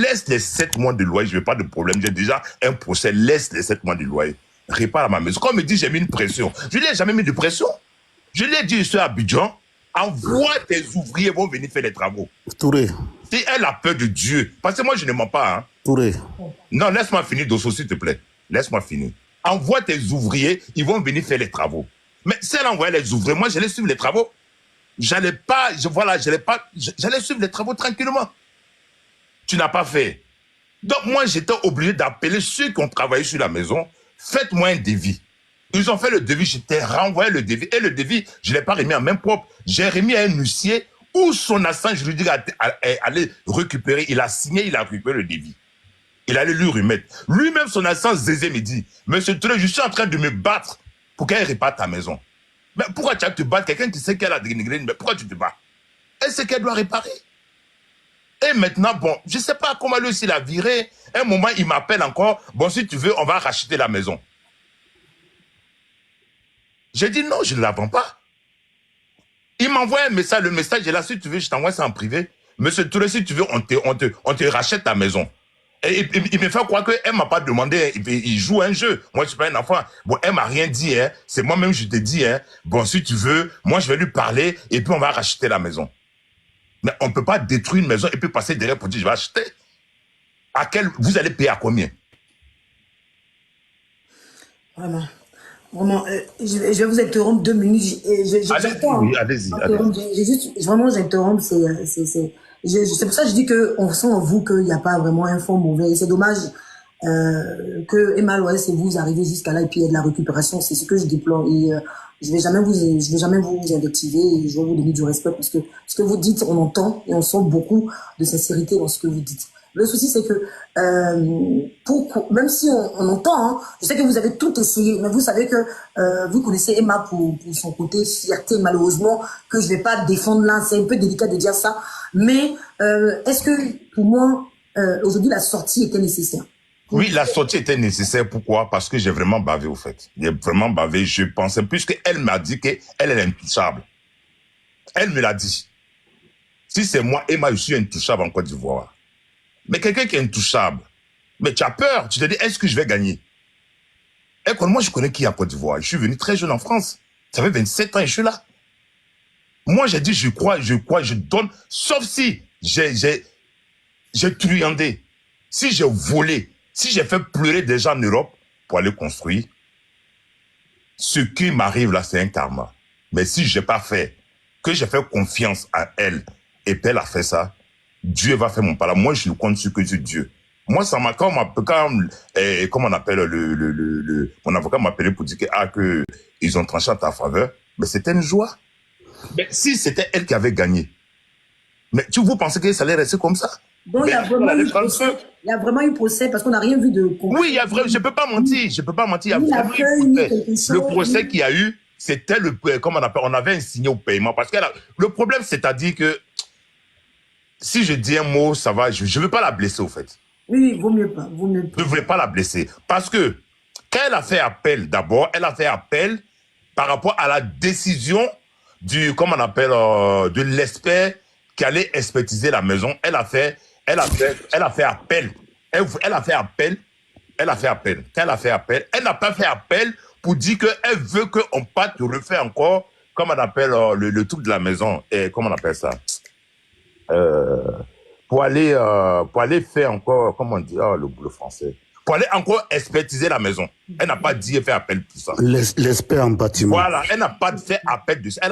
laisse les 7 mois de loyer, je n'ai pas de problème, j'ai déjà un procès, laisse les 7 mois de loyer. Répare à ma maison. Quand on me dit j'ai mis une pression, je ne lui ai jamais mis de pression. Je lui ai dit, je suis à Abidjan, envoie tes ouvriers, vont venir faire les travaux. Touré. Si elle a peur de Dieu, parce que moi je ne mens pas. Hein. Touré. Non, laisse-moi finir, Dosso, s'il te plaît. Laisse-moi finir. Envoie tes ouvriers, ils vont venir faire les travaux. Mais si elle envoyait les ouvriers, moi j'allais suivre les travaux. J'allais suivre les travaux tranquillement. Tu n'as pas fait. Donc moi j'étais obligé d'appeler ceux qui ont travaillé sur la maison. Faites-moi un devis. Ils ont fait le devis, je t'ai renvoyé le devis. Et le devis, je ne l'ai pas remis en main propre. J'ai remis à un huissier où son assistant juridique allait récupérer. Il a signé, il a récupéré le devis. Il allait lui remettre. Lui-même, son assistant Zézé me dit, Monsieur Touré, je suis en train de me battre pour qu'elle répare ta maison. Mais pourquoi tu as te battre? Quelqu'un qui sait qu'elle a dénigré, mais pourquoi tu te bats? Elle sait qu'elle doit réparer. Et maintenant, bon, je ne sais pas comment lui aussi l'a viré. Un moment, il m'appelle encore. Bon, si tu veux, on va racheter la maison. J'ai dit non, je ne la vends pas. Il m'envoie un message. Le message est là. Si tu veux, je t'envoie ça en privé. Monsieur Touré, si tu veux, on te rachète ta maison. Et il me fait croire qu'elle ne m'a pas demandé. Il joue un jeu. Moi, je ne suis pas un enfant. Bon, elle ne m'a rien dit. Hein. C'est moi-même, je te dis. Hein. Bon, si tu veux, moi, je vais lui parler et puis on va racheter la maison. Mais on ne peut pas détruire une maison et puis passer derrière pour dire je vais acheter. Vous allez payer à combien? Vraiment. Vraiment, je vais vous interrompre 2 minutes. Oui, allez-y. Vraiment, j'interromps. C'est pour ça que je dis qu'on sent en vous qu'il n'y a pas vraiment un fond mauvais. C'est dommage que Emma Loès et vous arrivez jusqu'à là et puis il y a de la récupération. C'est ce que je déplore. Et je vais jamais vous invectiver et je vais vous donner du respect parce que ce que vous dites, on entend et on sent beaucoup de sincérité dans ce que vous dites. Le souci, c'est que même si on entend, hein, je sais que vous avez tout essayé, mais vous savez que vous connaissez Emma pour son côté fierté, malheureusement, que je vais pas défendre là, c'est un peu délicat de dire ça, mais est-ce que pour moi, aujourd'hui, la sortie était nécessaire? Oui, la sortie était nécessaire. Pourquoi? Parce que j'ai vraiment bavé, au fait. J'ai vraiment bavé. Je pensais, puisqu'elle m'a dit qu'elle est intouchable. Elle me l'a dit. Si c'est moi, Emma, je suis intouchable en Côte d'Ivoire. Mais quelqu'un qui est intouchable, mais tu as peur, tu te dis, est-ce que je vais gagner? Et quand moi, je connais qui en Côte d'Ivoire. Je suis venu très jeune en France. Ça fait 27 ans et je suis là. Moi, j'ai dit, je crois, je donne, sauf si j'ai truandé, si j'ai volé, si j'ai fait pleurer des gens en Europe pour aller construire. Ce qui m'arrive là, c'est un karma. Mais si j'ai pas fait, que j'ai fait confiance à elle, et puis elle a fait ça, Dieu va faire mon part. Moi, je ne compte sur que sur Dieu. Moi, ça m'a comme on appelle mon avocat m'appelait pour dire que ils ont tranché en ta faveur. Mais c'était une joie. Mais si c'était elle qui avait gagné, mais vous pensez que ça allait rester comme ça? Donc, il y a vraiment eu procès parce qu'on n'a rien vu de concret. Oui, je peux pas mentir. Il y a vraiment eu procès. Le procès qu'il y a eu, c'était on avait un signe au paiement. Parce que le problème, c'est-à-dire que si je dis un mot, ça va, je ne veux pas la blesser, au fait. Oui, vaut mieux pas. Je ne voulais pas la blesser. Parce que, quand elle a fait appel, d'abord, elle a fait appel par rapport à la décision de l'expert qui allait expertiser la maison. Elle a fait appel. Elle a fait appel. Quand elle a fait appel, elle n'a pas fait appel pour dire qu'elle veut qu'on parte refaire encore, comme on appelle le truc de la maison. Et comment on appelle ça? Pour aller faire encore, comment on dit, le français, pour aller encore expertiser la maison. Elle n'a pas dit faire appel pour ça. L'expert en bâtiment. Voilà, elle n'a pas fait appel de ça.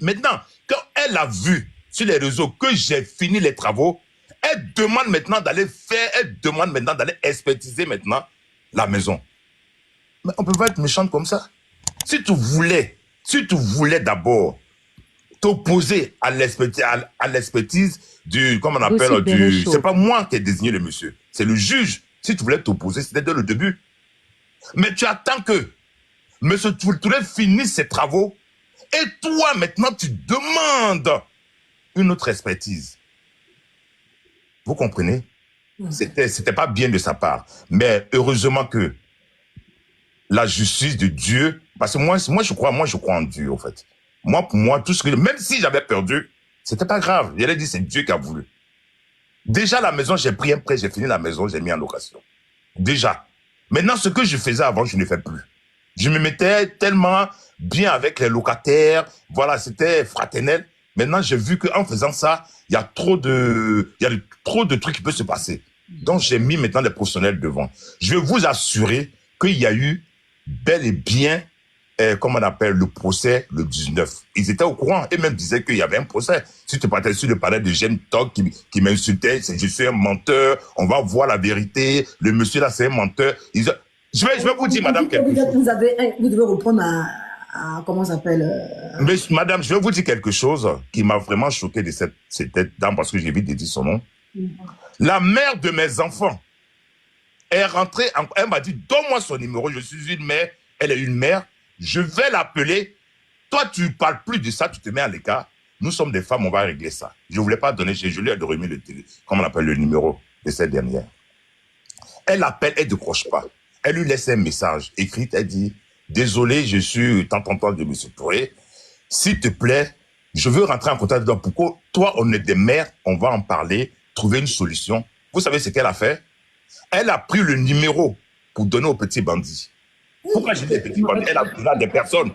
Maintenant, quand elle a vu sur les réseaux que j'ai fini les travaux, elle demande maintenant d'aller expertiser maintenant la maison. Mais on peut pas être méchante comme ça. Si tu voulais d'abord t'opposer à l'expertise comment on appelle, c'est pas moi qui ai désigné le monsieur, c'est le juge. Si tu voulais t'opposer, c'était dès le début. Mais tu attends que monsieur Touré finisse ses travaux et toi, maintenant, tu demandes une autre expertise. Vous comprenez? C'était pas bien de sa part. Mais heureusement que la justice de Dieu, parce que moi je crois en Dieu, en fait. Moi, pour moi, tout ce que, même si j'avais perdu, c'était pas grave. J'allais dire, c'est Dieu qui a voulu. Déjà, la maison, j'ai pris un prêt, j'ai fini la maison, j'ai mis en location. Déjà. Maintenant, ce que je faisais avant, je ne fais plus. Je me mettais tellement bien avec les locataires. Voilà, c'était fraternel. Maintenant, j'ai vu qu'en faisant ça, il y a trop de trucs qui peuvent se passer. Donc, j'ai mis maintenant les professionnels devant. Je vais vous assurer qu'il y a eu bel et bien, comment on appelle, le procès le 19. Ils étaient au courant et même disaient qu'il y avait un procès. Si tu partais sur le palais de Jeanne Toc qui m'insultait, je suis un menteur, on va voir la vérité, le monsieur là c'est un menteur. Je vais vous dire, madame, quelque chose. Vous devez reprendre à comment ça s'appelle Mais, madame, je vais vous dire quelque chose qui m'a vraiment choqué de cette dame parce que j'ai vite dit son nom. La mère de mes enfants est rentrée, elle m'a dit, donne-moi son numéro, je suis une mère, elle est une mère, je vais l'appeler. Toi, tu ne parles plus de ça, tu te mets à l'écart. Nous sommes des femmes, on va régler ça. Je ne voulais pas donner, je lui ai remis comment on appelle le numéro de cette dernière. Elle appelle, elle ne décroche pas. Elle lui laisse un message écrit, elle dit, désolé, je suis tant de M. Touré. S'il te plaît, je veux rentrer en contact avec toi. Pourquoi toi, on est des mères, on va en parler, trouver une solution. Vous savez ce qu'elle a fait? Elle a pris le numéro pour donner aux petits bandits. Pourquoi j'ai dit les petits bandits? Elle a pris là des personnes.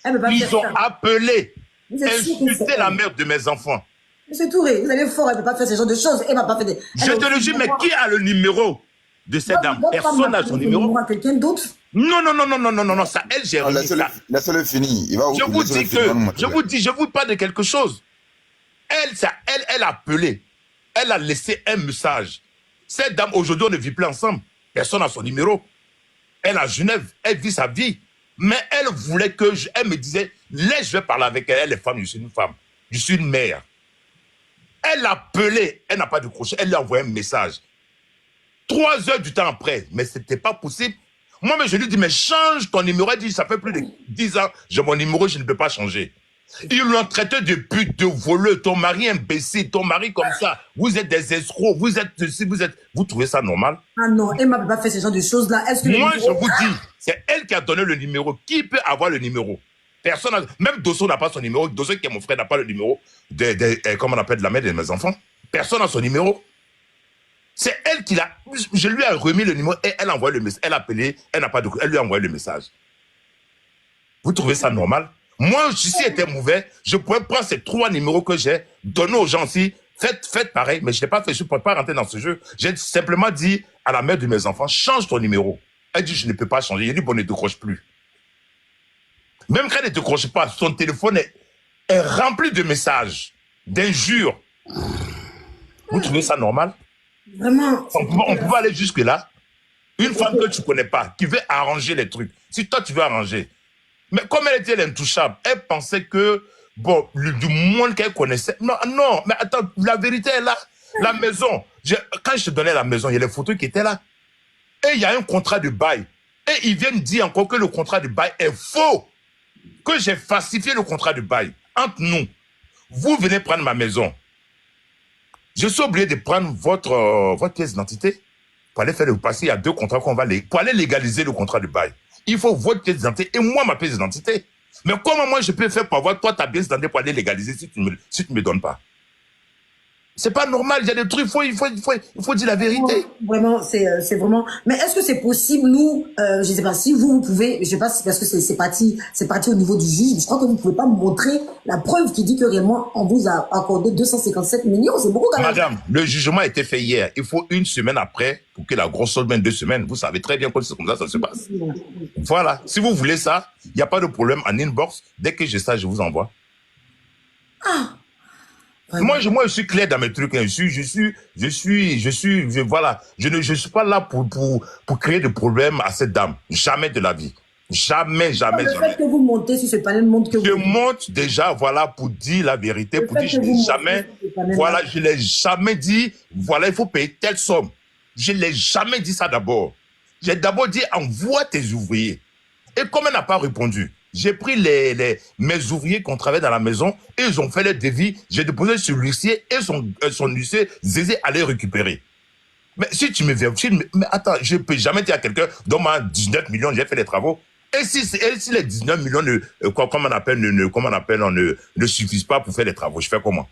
Ils ont appelé, insulté la mère de mes enfants. Monsieur Touré, vous allez fort, elle ne peut pas faire ce genre de choses. Elle m'a pas fait des... Je te le dis, mais qui a le numéro de cette dame? Personne n'a son numéro. Quelqu'un d'autre? Non, ça, elle, j'ai remis ça. Laissez-le finir. Je vous parle de quelque chose. Elle a appelé. Elle a laissé un message. Cette dame, aujourd'hui, on ne vit plus ensemble. Personne n'a son numéro. Elle à Genève, elle vit sa vie. Mais elle voulait que elle me disait, laisse, je vais parler avec elle. Elle est femme, je suis une femme. Je suis une mère. Elle a appelé, elle n'a pas décroché, elle lui a envoyé un message. 3 heures du temps après, mais ce n'était pas possible. Moi, mais je lui dis, mais change ton numéro. Elle dit, ça fait plus de 10 ans, j'ai mon numéro, je ne peux pas changer. Ils l'ont traité de pute, de voleux, ton mari imbécile, ton mari comme ça. Vous êtes des escrocs, vous trouvez ça normal? Ah non, elle m'a pas fait ce genre de choses-là. Moi, je vous dis, c'est elle qui a donné le numéro. Qui peut avoir le numéro? Personne, même Dosso n'a pas son numéro. Dosso, qui est mon frère, n'a pas le numéro comment on appelle, de la mère de mes enfants. Personne n'a son numéro. C'est elle qui l'a. Je lui ai remis le numéro et elle a envoyé le message. Elle a appelé, elle lui a envoyé le message. Vous trouvez ça normal? Moi, si c'était mauvais, je pourrais prendre ces 3 numéros que j'ai, donner aux gens aussi, faites pareil, mais je n'ai pas fait, je ne peux pas rentrer dans ce jeu. J'ai simplement dit à la mère de mes enfants, change ton numéro. Elle dit, je ne peux pas changer. Il dit, bon, ne décroche plus. Même quand elle ne décroche pas, son téléphone est rempli de messages, d'injures. Vous trouvez ça normal? Vraiment. On peut aller jusque-là. Une femme que tu ne connais pas, qui veut arranger les trucs. Si toi, tu veux arranger. Mais comme elle était intouchable, elle pensait que, bon, du monde qu'elle connaissait. Non, mais attends, la vérité est là. La maison. Quand je te donnais la maison, il y a les photos qui étaient là. Et il y a un contrat de bail. Et ils viennent dire encore que le contrat de bail est faux. Que j'ai falsifié le contrat de bail. Entre nous, vous venez prendre ma maison. Je suis obligé de prendre votre pièce d'identité pour aller faire le passé. Il y a 2 contrats qu'on va pour aller légaliser le contrat de bail. Il faut votre pièce d'identité et moi ma pièce d'identité. Mais comment moi je peux faire pour avoir toi ta pièce d'identité pour aller légaliser si tu me donnes pas? C'est pas normal, il y a des trucs, il faut dire la vérité. Vraiment, c'est vraiment. Mais est-ce que c'est possible, nous, je sais pas si vous pouvez, je sais pas si parce que c'est parti au niveau du juge, mais je crois que vous pouvez pas me montrer la preuve qui dit que réellement on vous a accordé 257 millions, c'est beaucoup quand même. Madame, le jugement a été fait hier. Il faut 1 semaine après pour que la grosse solde mène 2 semaines. Vous savez très bien que c'est comme ça se passe. Voilà. Si vous voulez ça, il n'y a pas de problème en inbox. Dès que j'ai ça, je vous envoie. Ah. Moi, je suis clair dans mes trucs. Voilà. Je ne suis pas là pour créer de problèmes à cette dame. Jamais de la vie. Jamais. Le fait que vous montez sur ce panel montre que je monte déjà, voilà, pour dire la vérité, pour dire je n'ai jamais, voilà, je l'ai jamais dit, voilà, il faut payer telle somme. Je l'ai jamais dit ça d'abord. J'ai d'abord dit, envoie tes ouvriers. Et comme elle n'a pas répondu, j'ai pris mes ouvriers qui ont travaillé dans la maison et ils ont fait le devis. J'ai déposé sur l'huissier et son huissier Zézé allait récupérer. Mais si tu me vérifies, mais attends, je ne peux jamais dire à quelqu'un, donne-moi 19 millions, j'ai fait les travaux. Et si les 19 millions ne suffisent pas pour faire les travaux, je fais comment?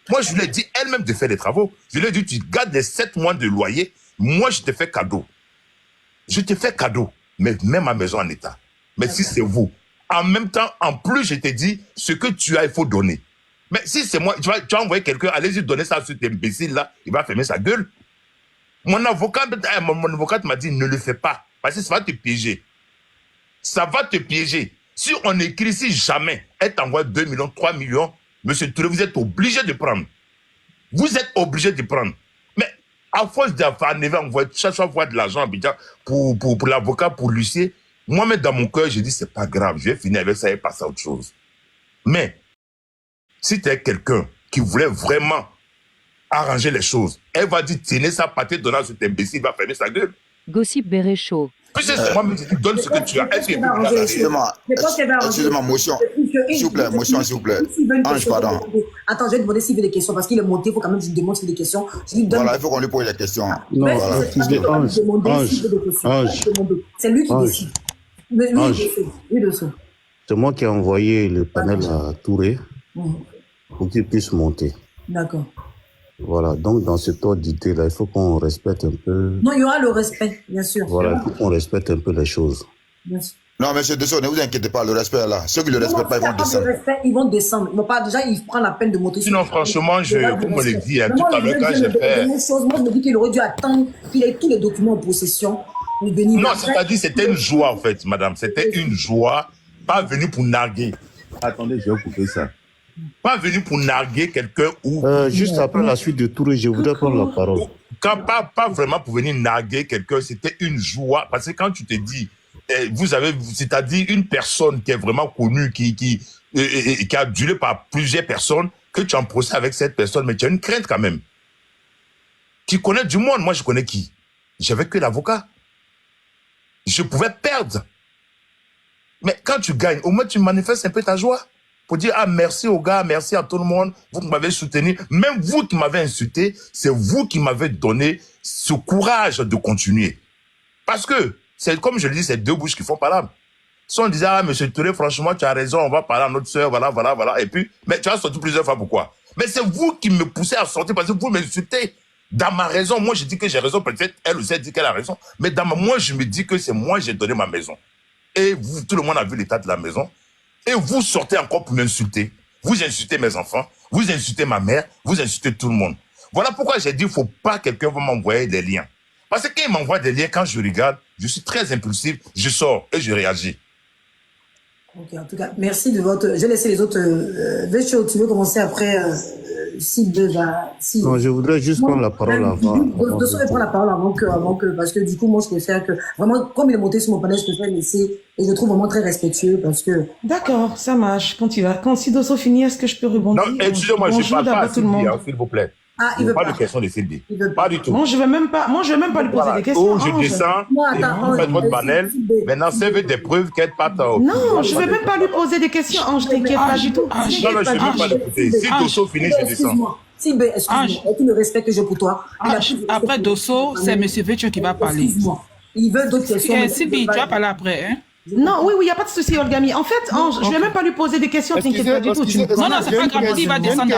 Moi, je lui ai dit elle-même de faire des travaux. Je lui ai dit, tu gardes les 7 mois de loyer. Moi, je te fais cadeau. Je te fais cadeau. Mais mets ma maison en état. Mais si c'est vous, en même temps, en plus, je t'ai dit, ce que tu as, il faut donner. Mais si c'est moi, tu vas envoyer quelqu'un, allez-y donner ça à cet imbécile-là, il va fermer sa gueule. Mon avocat m'a dit, ne le fais pas. Parce que ça va te piéger. Ça va te piéger. Si on écrit ici jamais, elle t'envoie 2 millions, 3 millions, monsieur Touré, vous êtes obligé de prendre. Vous êtes obligé de prendre. Mais à force d'envoyer chaque fois de l'argent pour l'avocat, pour l'huissier, moi-même dans mon cœur, j'ai dit, c'est pas grave, je vais finir avec ça et passer à autre chose. Mais, si tu es quelqu'un qui voulait vraiment arranger les choses, elle va dire, tenez sa pâté, donnant cet imbécile, il va fermer sa gueule. Gossip Béréchaud. Puis c'est moi qui donne ce que tu as. Est-ce que Excusez-moi, motion. S'il vous plaît, motion, s'il vous plaît. Ange, pardon. Attends, je vais te demander s'il veut des questions, parce qu'il est monté, il faut quand même que je lui demande s'il veut des questions. Voilà, il faut qu'on lui pose des questions. Non, voilà. C'est lui qui décide. Lui de ça. C'est moi qui ai envoyé le panel à Touré pour qu'il puisse monter. D'accord. Voilà, donc dans cet ordre d'idée-là, il faut qu'on respecte un peu... Non, il y aura le respect, bien sûr. Voilà, il faut qu'on respecte un peu les choses. Bien sûr. Non, monsieur Dessau, ne vous inquiétez pas, le respect est là. Ceux qui ne le respectent pas, ils vont descendre. Ils vont descendre. Ils vont pas, déjà, ils prennent la peine de monter. Sinon, franchement, vous me le dites, tout à l'heure, quand j'ai fait... Moi, je me dis qu'il aurait dû attendre qu'il ait tous les documents en possession. Non, c'est-à-dire, c'était une joie, en fait, madame. C'était une joie, pas venu pour narguer. Attendez, je vais couper ça. Pas venu pour narguer quelqu'un ou... Juste après la suite de Touré, je voudrais prendre la parole. Pas vraiment pour venir narguer quelqu'un, c'était une joie. Parce que quand tu te dis, vous avez, c'est-à-dire une personne qui est vraiment connue, qui a adulé par plusieurs personnes, que tu en procès avec cette personne, mais tu as une crainte quand même. Tu connais du monde, moi je connais qui? J'avais que l'avocat. Je pouvais perdre. Mais quand tu gagnes, au moins tu manifestes un peu ta joie. Pour dire, ah, merci aux gars, merci à tout le monde, vous qui m'avez soutenu, même vous qui m'avez insulté, c'est vous qui m'avez donné ce courage de continuer. Parce que, c'est comme je le dis, c'est deux bouches qui font parler. Si on disait, ah, monsieur Touré, franchement, tu as raison, on va parler à notre soeur, voilà, et puis, mais tu as sorti plusieurs fois, pourquoi? Mais c'est vous qui me poussez à sortir parce que vous m'insultez. Dans ma raison, moi, je dis que j'ai raison, peut-être elle aussi dit qu'elle a raison, mais moi, je me dis que c'est moi, j'ai donné ma maison. Et vous, tout le monde a vu l'état de la maison. Et vous sortez encore pour m'insulter. Vous insultez mes enfants, vous insultez ma mère, vous insultez tout le monde. Voilà pourquoi j'ai dit, il ne faut pas que quelqu'un va m'envoyer des liens. Parce que quand il m'envoie des liens, quand je regarde, je suis très impulsif, je sors et je réagis. Ok, en tout cas, merci de votre... Je vais laisser les autres... Vécho, tu veux commencer après Non, je voudrais juste prendre la parole avant. Dosso va prendre la parole avant que... Parce que du coup, moi, je préfère que... Vraiment, comme il est monté sur mon panel, je préfère laisser... Et je le trouve vraiment très respectueux parce que... D'accord, ça marche. Quand tu vas... Quand si Dosso finit, est-ce que je peux rebondir? Non, excusez-moi, je ne parle pas à Sylvie, s'il vous plaît. Ah, il veut pas. Pas de question de Sylvie. Pas du tout. Moi, je vais même pas lui poser des questions. Je descends, vous faites votre panel. Maintenant, servez des preuves qu'elle part. Non, je vais même pas lui poser des questions. Ange, t'inquiète pas du tout. Non, je ne vais pas l'écouter. Si Dosso finit, je descends. Excuse-moi, avec tout le respect que j'ai pour toi. Après Dosso, c'est M. Vécho qui va parler. Excuse-moi. Il veut d'autres questions. Sylvie, tu vas parler après, hein? Non, oui, il n'y a pas de souci, Olgami. En fait, Ange, je vais même pas lui poser des questions, t'inquiète pas du tout. Non, c'est pas grave, il va descendre.